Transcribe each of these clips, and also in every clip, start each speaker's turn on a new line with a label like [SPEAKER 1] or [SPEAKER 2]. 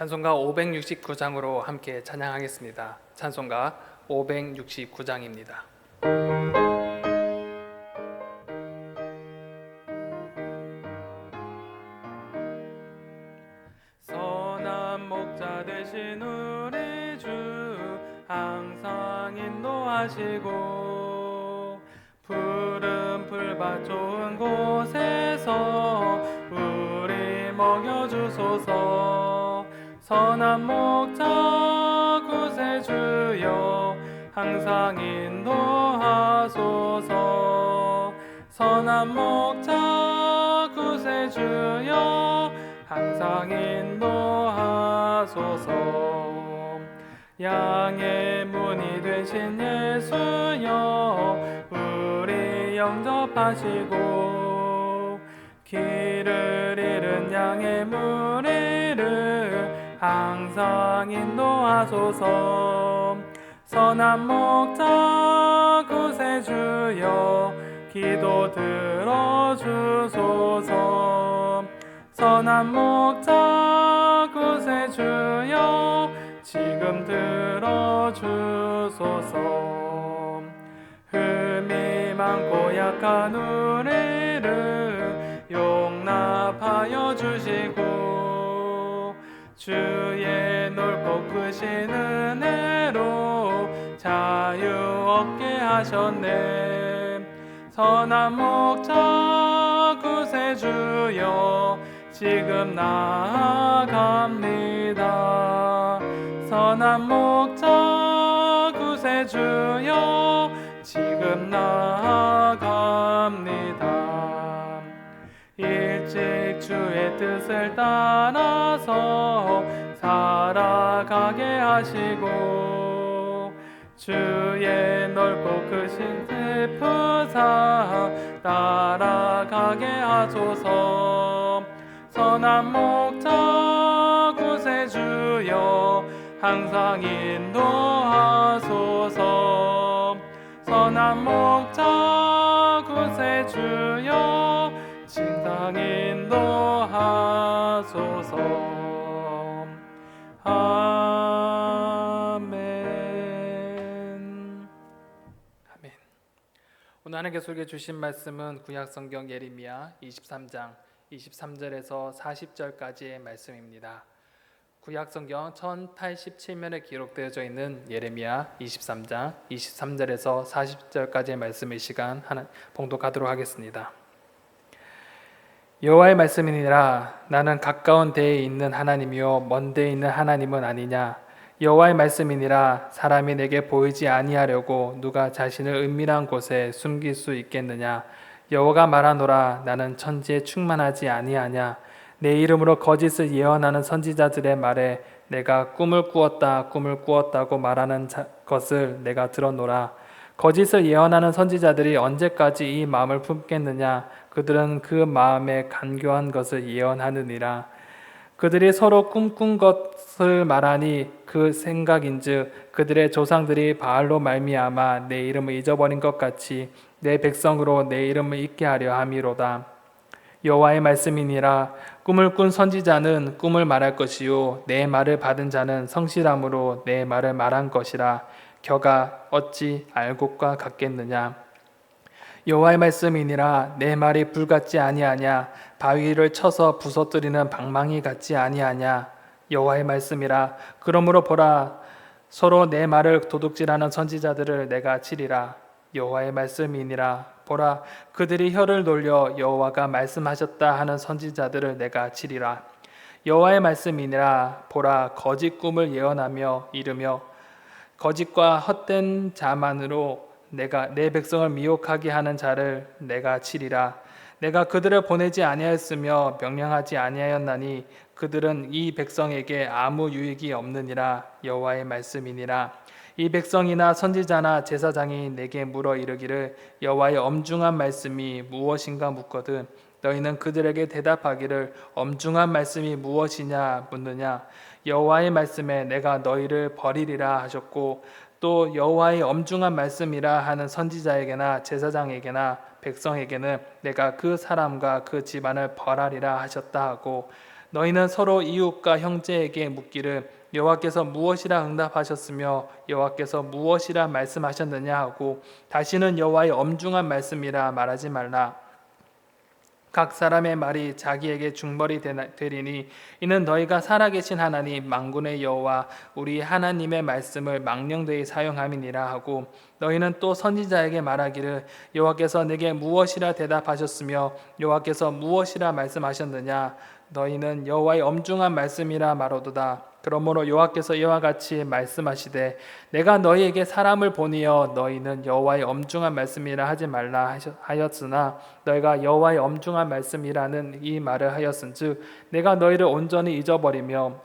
[SPEAKER 1] 찬송가 569장으로 함께 찬양하겠습니다. 찬송가 569장입니다. 선한 목자 되신 우리 주 항상 인도하시고 푸른 풀밭 좋은 곳에서 우리 먹여주소서. 선한 목자 구세주여 항상 인도하소서. 선한 목자 구세주여 항상 인도하소서. 양의 문이 되신 예수여 우리 영접하시고 길을 잃은 양의 무리를 항상 인도하소서. 선한 목자 구세주여 기도 들어주소서. 선한 목자 구세주여 지금 들어주소서. 흠이 많고 약한 우리를 용납하여 주시고 주의 넓고 크신 은혜로 자유 얻게 하셨네. 선한 목자 구세주여 지금 나아갑니다. 선한 목자 구세주여 지금 나아갑니다. 일찍 주의 뜻을 따라서 살아가게 하시고 주의 넓고 크신 태프사 따라가게 하소서. 선한 목자 구세주여 항상 인도하소서. 선한 목자 구세주여 항상 인도하소서. 아멘. 아멘. 오늘 하나님께 소개해 주신 말씀은 구약성경 예레미야 23장 23절에서 40절까지의 말씀입니다. 구약성경 1087면에 기록되어져 있는 예레미야 23장 23절에서 40절까지의 말씀의 시간 봉독하도록 하겠습니다. 여호와의 말씀이니라. 나는 가까운 데에 있는 하나님이요 먼 데에 있는 하나님은 아니냐. 여호와의 말씀이니라. 사람이 내게 보이지 아니하려고 누가 자신을 은밀한 곳에 숨길 수 있겠느냐. 여호와가 말하노라. 나는 천지에 충만하지 아니하냐. 내 이름으로 거짓을 예언하는 선지자들의 말에 내가 꿈을 꾸었다고 말하는 것을 내가 들었노라. 거짓을 예언하는 선지자들이 언제까지 이 마음을 품겠느냐. 그들은 그 마음에 간교한 것을 예언하느니라. 그들이 서로 꿈꾼 것을 말하니 그 생각인즉 그들의 조상들이 바알로 말미암아 내 이름을 잊어버린 것 같이 내 백성으로 내 이름을 잊게 하려 함이로다. 여호와의 말씀이니라. 꿈을 꾼 선지자는 꿈을 말할 것이요 내 말을 받은 자는 성실함으로 내 말을 말한 것이라. 겨가 어찌 알곡과 같겠느냐. 여호와의 말씀이니라. 내 말이 불같지 아니하냐. 바위를 쳐서 부서뜨리는 방망이 같지 아니하냐. 여호와의 말씀이라. 그러므로 보라, 서로 내 말을 도둑질하는 선지자들을 내가 치리라. 여호와의 말씀이니라. 보라, 그들이 혀를 돌려 여호와가 말씀하셨다 하는 선지자들을 내가 치리라. 여호와의 말씀이니라. 보라, 거짓 꿈을 예언하며 이르며 거짓과 헛된 자만으로 내가 내 백성을 미혹하게 하는 자를 내가 치리라. 내가 그들을 보내지 아니하였으며 명령하지 아니하였나니 그들은 이 백성에게 아무 유익이 없느니라. 여호와의 말씀이니라. 이 백성이나 선지자나 제사장이 내게 물어 이르기를 여호와의 엄중한 말씀이 무엇인가 묻거든 너희는 그들에게 대답하기를 엄중한 말씀이 무엇이냐 묻느냐. 여호와의 말씀에 내가 너희를 버리리라 하셨고 또 여호와의 엄중한 말씀이라 하는 선지자에게나 제사장에게나 백성에게는 내가 그 사람과 그 집안을 벌하리라 하셨다 하고 너희는 서로 이웃과 형제에게 묻기를 여호와께서 무엇이라 응답하셨으며 여호와께서 무엇이라 말씀하셨느냐 하고 다시는 여호와의 엄중한 말씀이라 말하지 말라. 각 사람의 말이 자기에게 중벌이 되리니 이는 너희가 살아계신 하나님 만군의 여호와 우리 하나님의 말씀을 망령되이 사용함이니라 하고 너희는 또 선지자에게 말하기를 여호와께서 내게 무엇이라 대답하셨으며 여호와께서 무엇이라 말씀하셨느냐 너희는 여호와의 엄중한 말씀이라 말하도다. 그러므로 여호와께서 이와 같이 말씀하시되 내가 너희에게 사람을 보내어 너희는 여호와의 엄중한 말씀이라 하지 말라 하였으나 너희가 여호와의 엄중한 말씀이라는 이 말을 하였은즉 내가 너희를 온전히 잊어버리며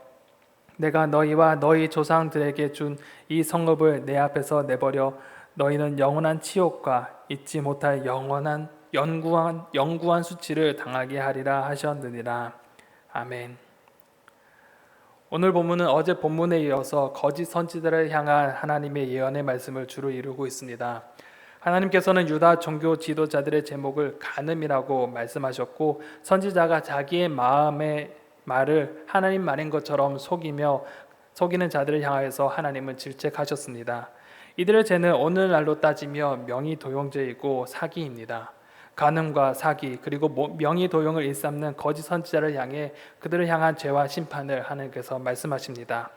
[SPEAKER 1] 내가 너희와 너희 조상들에게 준 이 성읍을 내 앞에서 내버려 너희는 영원한 치욕과 잊지 못할 영구한 수치를 당하게 하리라 하셨느니라. 아멘. 오늘 본문은 어제 본문에 이어서 거짓 선지자를 향한 하나님의 예언의 말씀을 주로 이루고 있습니다. 하나님께서는 유다 종교 지도자들의 제목을 간음이라고 말씀하셨고 선지자가 자기의 마음의 말을 하나님 말인 것처럼 속이는 자들을 향하여서 하나님은 질책하셨습니다. 이들의 죄는 오늘날로 따지며 명의도용죄이고 사기입니다. 간음과 사기 그리고 명의도용을 일삼는 거짓 선지자를 향해 그들을 향한 죄와 심판을 하나님께서 말씀하십니다.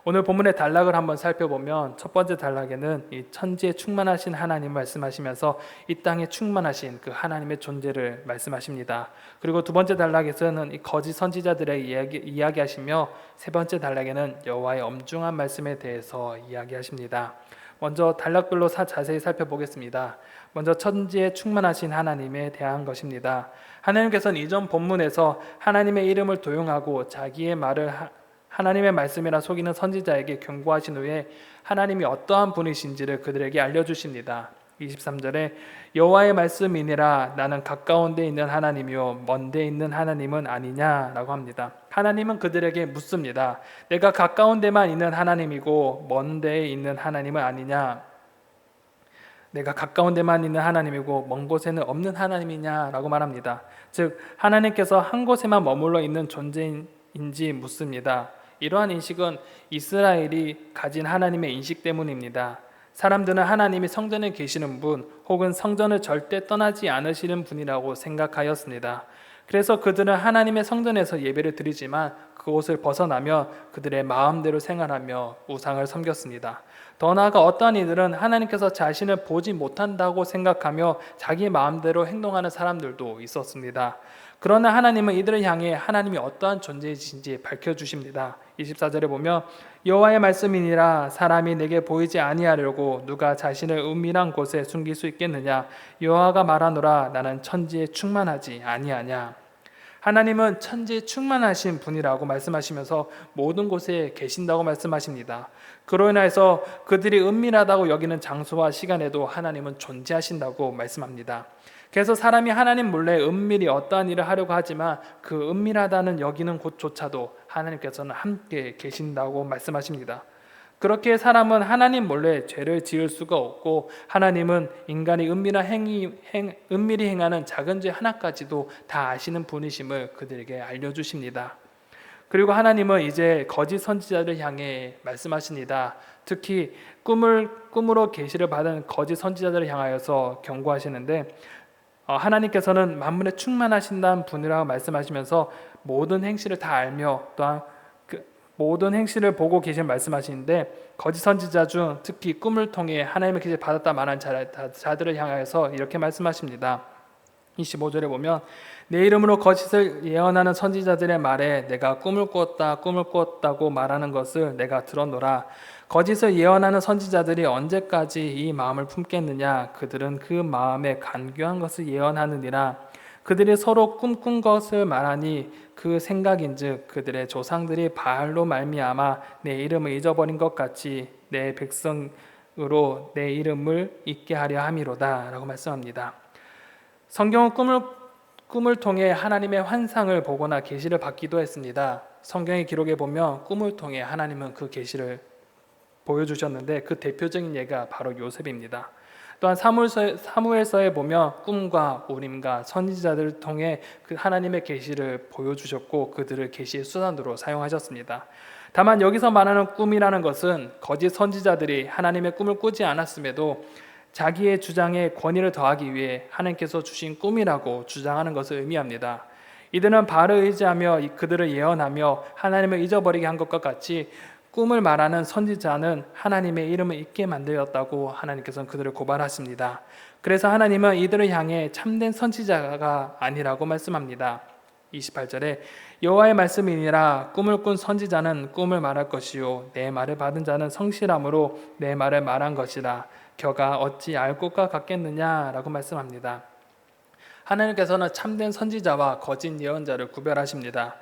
[SPEAKER 1] 오늘 본문의 단락을 한번 살펴보면 첫 번째 단락에는 이 천지에 충만하신 하나님 말씀하시면서 이 땅에 충만하신 그 하나님의 존재를 말씀하십니다. 그리고 두 번째 단락에서는 이 거짓 선지자들의 이야기하시며 세 번째 단락에는 여호와의 엄중한 말씀에 대해서 이야기하십니다. 먼저 단락별로 자세히 살펴보겠습니다. 먼저 천지에 충만하신 하나님에 대한 것입니다. 하나님께서는 이전 본문에서 하나님의 이름을 도용하고 자기의 말을 하나님의 말씀이라 속이는 선지자에게 경고하신 후에 하나님이 어떠한 분이신지를 그들에게 알려주십니다. 23절에 여호와의 말씀이니라 나는 가까운 데 있는 하나님이요 먼 데 있는 하나님은 아니냐라고 합니다. 하나님은 그들에게 묻습니다. 내가 가까운 데만 있는 하나님이고 먼 데에 있는 하나님은 아니냐? 내가 가까운 데만 있는 하나님이고 먼 곳에는 없는 하나님이냐라고 말합니다. 즉 하나님께서 한 곳에만 머물러 있는 존재인지 묻습니다. 이러한 인식은 이스라엘이 가진 하나님의 인식 때문입니다. 사람들은 하나님이 성전에 계시는 분 혹은 성전을 절대 떠나지 않으시는 분이라고 생각하였습니다. 그래서 그들은 하나님의 성전에서 예배를 드리지만 그곳을 벗어나며 그들의 마음대로 생활하며 우상을 섬겼습니다. 더 나아가 어떠한 이들은 하나님께서 자신을 보지 못한다고 생각하며 자기 마음대로 행동하는 사람들도 있었습니다. 그러나 하나님은 이들을 향해 하나님이 어떠한 존재이신지 밝혀주십니다. 24절에 보면 여호와의 말씀이니라 사람이 내게 보이지 아니하려고 누가 자신을 은밀한 곳에 숨길 수 있겠느냐 여호와가 말하노라 나는 천지에 충만하지 아니하냐. 하나님은 천지에 충만하신 분이라고 말씀하시면서 모든 곳에 계신다고 말씀하십니다. 그로 인해서 그들이 은밀하다고 여기는 장소와 시간에도 하나님은 존재하신다고 말씀합니다. 그래서 사람이 하나님 몰래 은밀히 어떠한 일을 하려고 하지만 그 은밀하다는 여기는 곳조차도 하나님께서는 함께 계신다고 말씀하십니다. 그렇게 사람은 하나님 몰래 죄를 지을 수가 없고 하나님은 인간이 은밀히 행하는 작은 죄 하나까지도 다 아시는 분이심을 그들에게 알려주십니다. 그리고 하나님은 이제 거짓 선지자를 향해 말씀하십니다. 특히 꿈으로 계시를 받은 거짓 선지자들을 향하여서 경고하시는데 하나님께서는 만물에 충만하신다는 분이라고 말씀하시면서 모든 행실을 다 알며 또한 모든 행실을 보고 계신 말씀하시는데 거짓 선지자 중 특히 꿈을 통해 하나님의 계시를 받았다 말한 자들을 향하여서 이렇게 말씀하십니다. 25절에 보면 내 이름으로 거짓을 예언하는 선지자들의 말에 내가 꿈을 꾸었다고 말하는 것을 내가 들었노라. 거짓을 예언하는 선지자들이 언제까지 이 마음을 품겠느냐. 그들은 그 마음에 간교한 것을 예언하느니라. 그들이 서로 꿈꾼 것을 말하니 그 생각인즉 그들의 조상들이 바알로 말미암아 내 이름을 잊어버린 것 같이 내 백성으로 내 이름을 잊게 하려 함이로다 라고 말씀합니다. 성경은 꿈을 통해 하나님의 환상을 보거나 계시를 받기도 했습니다. 성경의 기록에 보면 꿈을 통해 하나님은 그 계시를 보여주셨는데 그 대표적인 예가 바로 요셉입니다. 또한 사무엘서에 보면 꿈과 우림과 선지자들을 통해 그 하나님의 계시를 보여주셨고 그들을 계시의 수단으로 사용하셨습니다. 다만 여기서 말하는 꿈이라는 것은 거짓 선지자들이 하나님의 꿈을 꾸지 않았음에도 자기의 주장에 권위를 더하기 위해 하나님께서 주신 꿈이라고 주장하는 것을 의미합니다. 이들은 바알을 의지하며 그들을 예언하며 하나님을 잊어버리게 한 것과 같이 꿈을 말하는 선지자는 하나님의 이름을 잊게 만들었다고 하나님께서는 그들을 고발하십니다. 그래서 하나님은 이들을 향해 참된 선지자가 아니라고 말씀합니다. 28절에 여호와의 말씀이니라 꿈을 꾼 선지자는 꿈을 말할 것이요 내 말을 받은 자는 성실함으로 내 말을 말한 것이라 겨가 어찌 알 것과 같겠느냐라고 말씀합니다. 하나님께서는 참된 선지자와 거짓 예언자를 구별하십니다.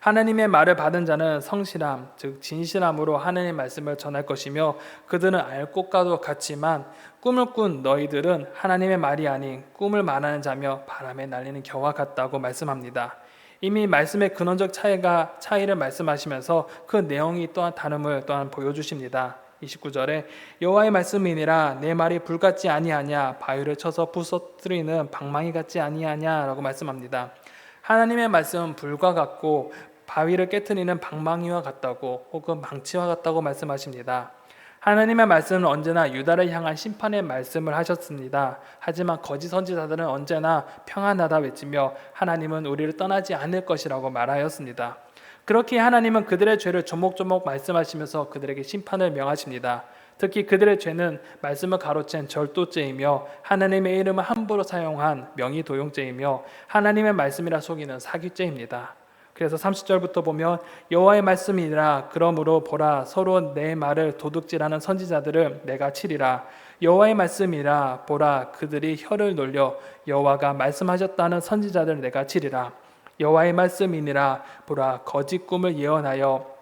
[SPEAKER 1] 하나님의 말을 받은 자는 성실함, 즉 진실함으로 하나님의 말씀을 전할 것이며 그들은 알 것과도 같지만 꿈을 꾼 너희들은 하나님의 말이 아닌 꿈을 말하는 자며 바람에 날리는 겨와 같다고 말씀합니다. 이미 말씀의 근원적 차이를 말씀하시면서 그 내용이 또한 다름을 또한 보여주십니다. 29절에 여호와의 말씀이니라 내 말이 불같지 아니하냐 바위를 쳐서 부서뜨리는 방망이 같지 아니하냐라고 말씀합니다. 하나님의 말씀은 불과 같고 바위를 깨트리는 방망이와 같다고 혹은 망치와 같다고 말씀하십니다. 하나님의 말씀은 언제나 유다를 향한 심판의 말씀을 하셨습니다. 하지만 거짓 선지자들은 언제나 평안하다 외치며 하나님은 우리를 떠나지 않을 것이라고 말하였습니다. 그렇게 하나님은 그들의 죄를 조목조목 말씀하시면서 그들에게 심판을 명하십니다. 특히 그들의 죄는 말씀을 가로챈 절도죄이며 하나님의 이름을 함부로 사용한 명의도용죄이며 하나님의 말씀이라 속이는 사기죄입니다. 그래서 30절부터 보면 여호와의 말씀이니라 그러므로 보라 서로 내 말을 도둑질하는 선지자들을 내가 치리라. 여호와의 말씀이라 보라 그들이 혀를 놀려 여호와가 말씀하셨다는 선지자들을 내가 치리라. 여호와의 말씀이니라 보라 거짓 꿈을 예언하여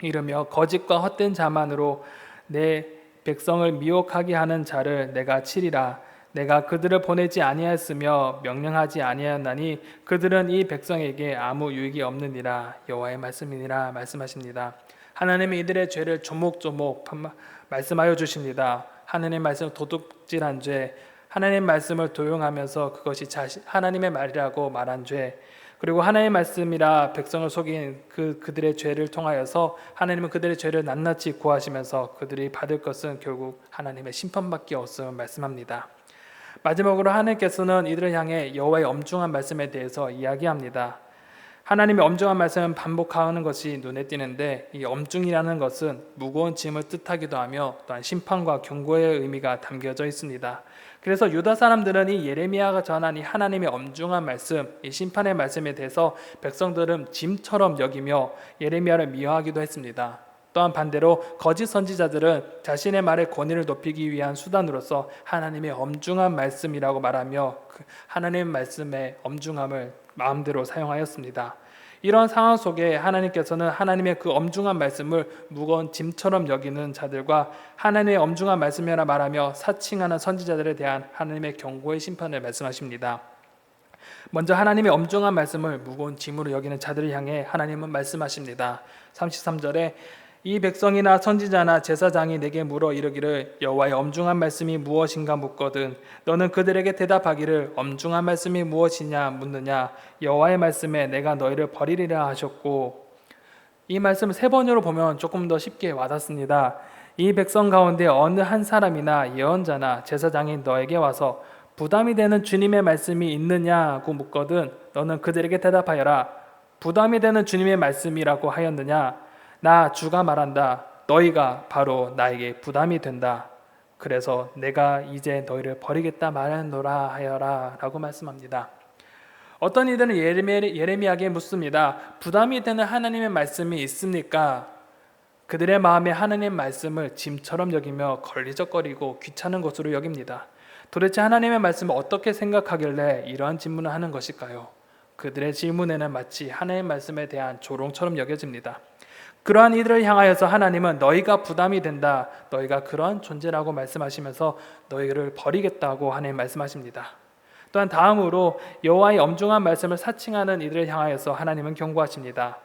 [SPEAKER 1] 이르며 거짓과 헛된 자만으로 내 백성을 미혹하게 하는 자를 내가 치리라. 내가 그들을 보내지 아니하였으며 명령하지 아니하였나니 그들은 이 백성에게 아무 유익이 없느니라. 여호와의 말씀이니라 말씀하십니다. 하나님이 이들의 죄를 조목조목 말씀하여 주십니다. 하나님의 말씀을 도둑질한 죄, 하나님의 말씀을 도용하면서 그것이 하나님의 말이라고 말한 죄, 그리고 하나님의 말씀이라 백성을 속인 그들의 죄를 통하여서 하나님은 그들의 죄를 낱낱이 고하시면서 그들이 받을 것은 결국 하나님의 심판밖에 없음을 말씀합니다. 마지막으로 하나님께서는 이들을 향해 여호와의 엄중한 말씀에 대해서 이야기합니다. 하나님의 엄중한 말씀은 반복하는 것이 눈에 띄는데 이 엄중이라는 것은 무거운 짐을 뜻하기도 하며 또한 심판과 경고의 의미가 담겨져 있습니다. 그래서 유다 사람들은 이 예레미야가 전한 이 하나님의 엄중한 말씀, 이 심판의 말씀에 대해서 백성들은 짐처럼 여기며 예레미야를 미워하기도 했습니다. 또한 반대로 거짓 선지자들은 자신의 말의 권위를 높이기 위한 수단으로서 하나님의 엄중한 말씀이라고 말하며 그 하나님의 말씀의 엄중함을 마음대로 사용하였습니다. 이런 상황 속에 하나님께서는 하나님의 그 엄중한 말씀을 무거운 짐처럼 여기는 자들과 하나님의 엄중한 말씀이라 말하며 사칭하는 선지자들에 대한 하나님의 경고의 심판을 말씀하십니다. 먼저 하나님의 엄중한 말씀을 무거운 짐으로 여기는 자들을 향해 하나님은 말씀하십니다. 33절에 이 백성이나 선지자나 제사장이 내게 물어 이르기를 여호와의 엄중한 말씀이 무엇인가 묻거든 너는 그들에게 대답하기를 엄중한 말씀이 무엇이냐 묻느냐 여호와의 말씀에 내가 너희를 버리리라 하셨고. 이 말씀을 세 번으로 보면 조금 더 쉽게 와닿습니다. 이 백성 가운데 어느 한 사람이나 예언자나 제사장이 너에게 와서 부담이 되는 주님의 말씀이 있느냐고 묻거든 너는 그들에게 대답하여라. 부담이 되는 주님의 말씀이라고 하였느냐? 나 주가 말한다. 너희가 바로 나에게 부담이 된다. 그래서 내가 이제 너희를 버리겠다 말하노라 하여라 라고 말씀합니다. 어떤 이들은 예레미야에게 묻습니다. 부담이 되는 하나님의 말씀이 있습니까? 그들의 마음에 하나님의 말씀을 짐처럼 여기며 걸리적거리고 귀찮은 것으로 여깁니다. 도대체 하나님의 말씀을 어떻게 생각하길래 이러한 질문을 하는 것일까요? 그들의 질문에는 마치 하나님의 말씀에 대한 조롱처럼 여겨집니다. 그러한 이들을 향하여서 하나님은 너희가 부담이 된다. 너희가 그러한 존재라고 말씀하시면서 너희를 버리겠다고 하나님 말씀하십니다. 또한 다음으로 여호와의 엄중한 말씀을 사칭하는 이들을 향하여서 하나님은 경고하십니다.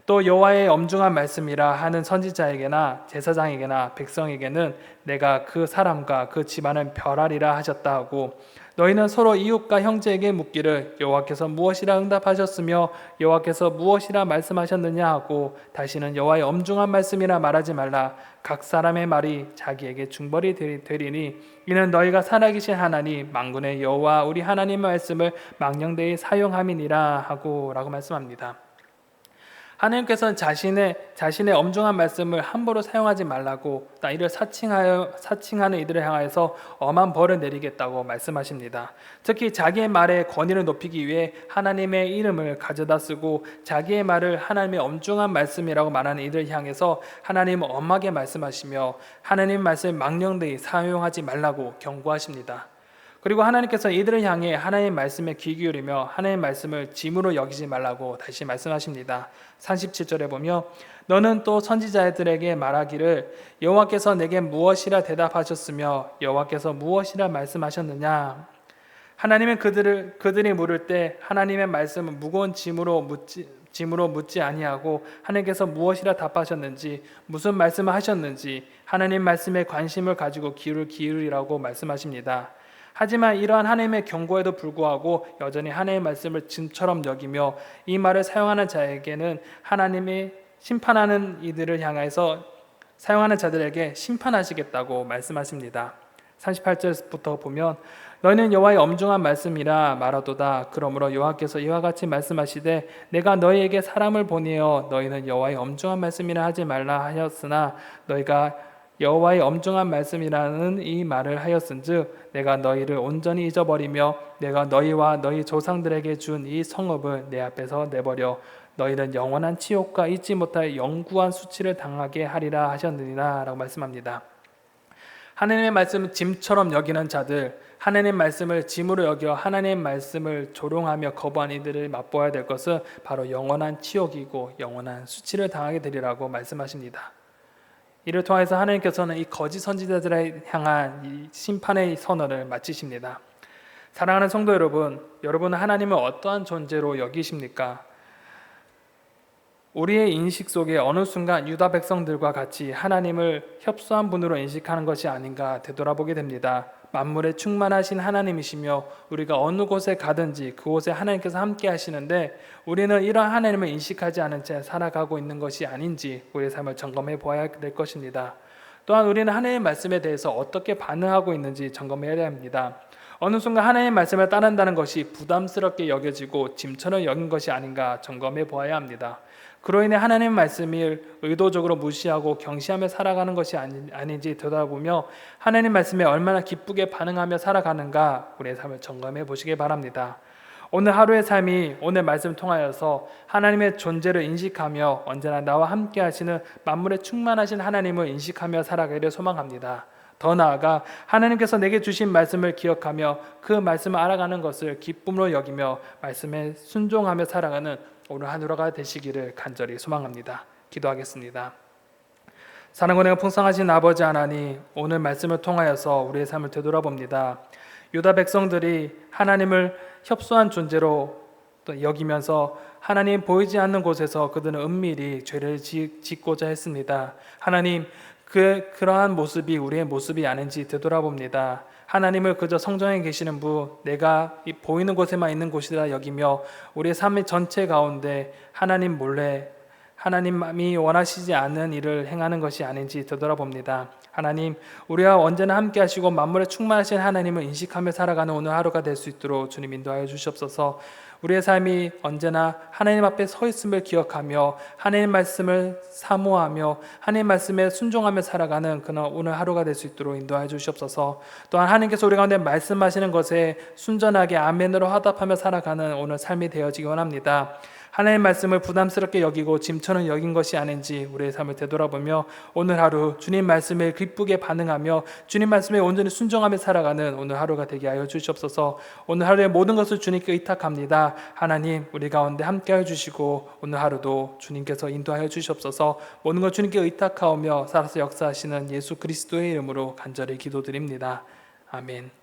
[SPEAKER 1] 또 여호와의 엄중한 말씀이라 하는 선지자에게나 제사장에게나 백성에게는 내가 그 사람과 그 집안을 멸하리라 하셨다 하고, 너희는 서로 이웃과 형제에게 묻기를 여호와께서 무엇이라 응답하셨으며 여호와께서 무엇이라 말씀하셨느냐 하고, 다시는 여호와의 엄중한 말씀이라 말하지 말라. 각 사람의 말이 자기에게 중벌이 되리니 이는 너희가 살아계신 하나님 만군의 여호와 우리 하나님의 말씀을 망령되이 사용함이니라 하고 라고 말씀합니다. 하나님께서는 자신의 엄중한 말씀을 함부로 사용하지 말라고, 이를 사칭하는 이들을 향하여서 엄한 벌을 내리겠다고 말씀하십니다. 특히 자기의 말에 권위를 높이기 위해 하나님의 이름을 가져다 쓰고 자기의 말을 하나님의 엄중한 말씀이라고 말하는 이들을 향해서 하나님은 엄하게 말씀하시며 하나님 말씀을 망령되이 사용하지 말라고 경고하십니다. 그리고 하나님께서 이들을 향해 하나님의 말씀에 귀 기울이며 하나님의 말씀을 짐으로 여기지 말라고 다시 말씀하십니다. 37절에 보면 너는 또 선지자들에게 말하기를 여호와께서 내게 무엇이라 대답하셨으며 여호와께서 무엇이라 말씀하셨느냐. 하나님은 그들이 물을 때 하나님의 말씀은 무거운 짐으로 묻지 아니하고 하나님께서 무엇이라 답하셨는지 무슨 말씀을 하셨는지 하나님 말씀에 관심을 가지고 귀를 기울이라고 말씀하십니다. 하지만 이러한 하나님의 경고에도 불구하고 여전히 하나님의 말씀을 짐처럼 여기며 이 말을 사용하는 자에게는 하나님이 심판하는 이들을 향해서 사용하는 자들에게 심판하시겠다고 말씀하십니다. 38절부터 보면 너희는 여호와의 엄중한 말씀이라 말하도다. 그러므로 여호와께서 이와 같이 말씀하시되 내가 너희에게 사람을 보내어 너희는 여호와의 엄중한 말씀이라 하지 말라 하였으나 너희가 여호와의 엄중한 말씀이라는 이 말을 하였은즉 내가 너희를 온전히 잊어버리며 내가 너희와 너희 조상들에게 준 이 성읍을 내 앞에서 내버려 너희는 영원한 치욕과 잊지 못할 영구한 수치를 당하게 하리라 하셨느니라 라고 말씀합니다. 하나님의 말씀을 짐처럼 여기는 자들, 하나님의 말씀을 짐으로 여겨 하나님의 말씀을 조롱하며 거부한 이들을 맛보아야 될 것은 바로 영원한 치욕이고 영원한 수치를 당하게 되리라고 말씀하십니다. 이를 통해서 하나님께서는 이 거짓 선지자들에 향한 이 심판의 선언을 마치십니다. 사랑하는 성도 여러분, 여러분은 하나님을 어떠한 존재로 여기십니까? 우리의 인식 속에 어느 순간 유다 백성들과 같이 하나님을 협소한 분으로 인식하는 것이 아닌가 되돌아보게 됩니다. 만물에 충만하신 하나님이시며 우리가 어느 곳에 가든지 그곳에 하나님께서 함께 하시는데 우리는 이러한 하나님을 인식하지 않은 채 살아가고 있는 것이 아닌지 우리의 삶을 점검해 보아야 될 것입니다. 또한 우리는 하나님의 말씀에 대해서 어떻게 반응하고 있는지 점검해야 합니다. 어느 순간 하나님의 말씀을 따른다는 것이 부담스럽게 여겨지고 짐처럼 여긴 것이 아닌가 점검해 보아야 합니다. 그로 인해 하나님의 말씀을 의도적으로 무시하고 경시하며 살아가는 것이 아닌지 되돌아보며 하나님 말씀에 얼마나 기쁘게 반응하며 살아가는가 우리의 삶을 점검해 보시기 바랍니다. 오늘 하루의 삶이 오늘 말씀을 통하여서 하나님의 존재를 인식하며 언제나 나와 함께 하시는 만물에 충만하신 하나님을 인식하며 살아가기를 소망합니다. 더 나아가 하나님께서 내게 주신 말씀을 기억하며 그 말씀을 알아가는 것을 기쁨으로 여기며 말씀에 순종하며 살아가는 오늘 하루가 되시기를 간절히 소망합니다. 기도하겠습니다. 사랑과 은혜가 풍성하신 아버지 하나님, 오늘 말씀을 통하여서 우리의 삶을 되돌아봅니다. 유다 백성들이 하나님을 협소한 존재로 여기면서 하나님 보이지 않는 곳에서 그들은 은밀히 죄를 짓고자 했습니다. 하나님, 그러한 모습이 우리의 모습이 아닌지 되돌아봅니다. 하나님을 그저 성전에 계시는 분, 내가 보이는 곳에만 있는 곳이라 여기며 우리의 삶의 전체 가운데 하나님 몰래 하나님이 원하시지 않는 일을 행하는 것이 아닌지 되돌아봅니다. 하나님, 우리와 언제나 함께 하시고 만물에 충만하신 하나님을 인식하며 살아가는 오늘 하루가 될 수 있도록 주님 인도하여 주시옵소서. 우리의 삶이 언제나 하나님 앞에 서 있음을 기억하며 하나님 말씀을 사모하며 하나님 말씀에 순종하며 살아가는 그런 오늘 하루가 될 수 있도록 인도하여 주시옵소서. 또한 하나님께서 우리 가운데 말씀하시는 것에 순전하게 아멘으로 화답하며 살아가는 오늘 삶이 되어지기 원합니다. 하나님의 말씀을 부담스럽게 여기고 짐처럼 여긴 것이 아닌지 우리의 삶을 되돌아보며 오늘 하루 주님 말씀에 기쁘게 반응하며 주님 말씀에 온전히 순종하며 살아가는 오늘 하루가 되게 하여 주시옵소서. 오늘 하루의 모든 것을 주님께 의탁합니다. 하나님, 우리 가운데 함께하여 주시고 오늘 하루도 주님께서 인도하여 주시옵소서. 모든 것 주님께 의탁하오며 살아서 역사하시는 예수 그리스도의 이름으로 간절히 기도드립니다. 아멘.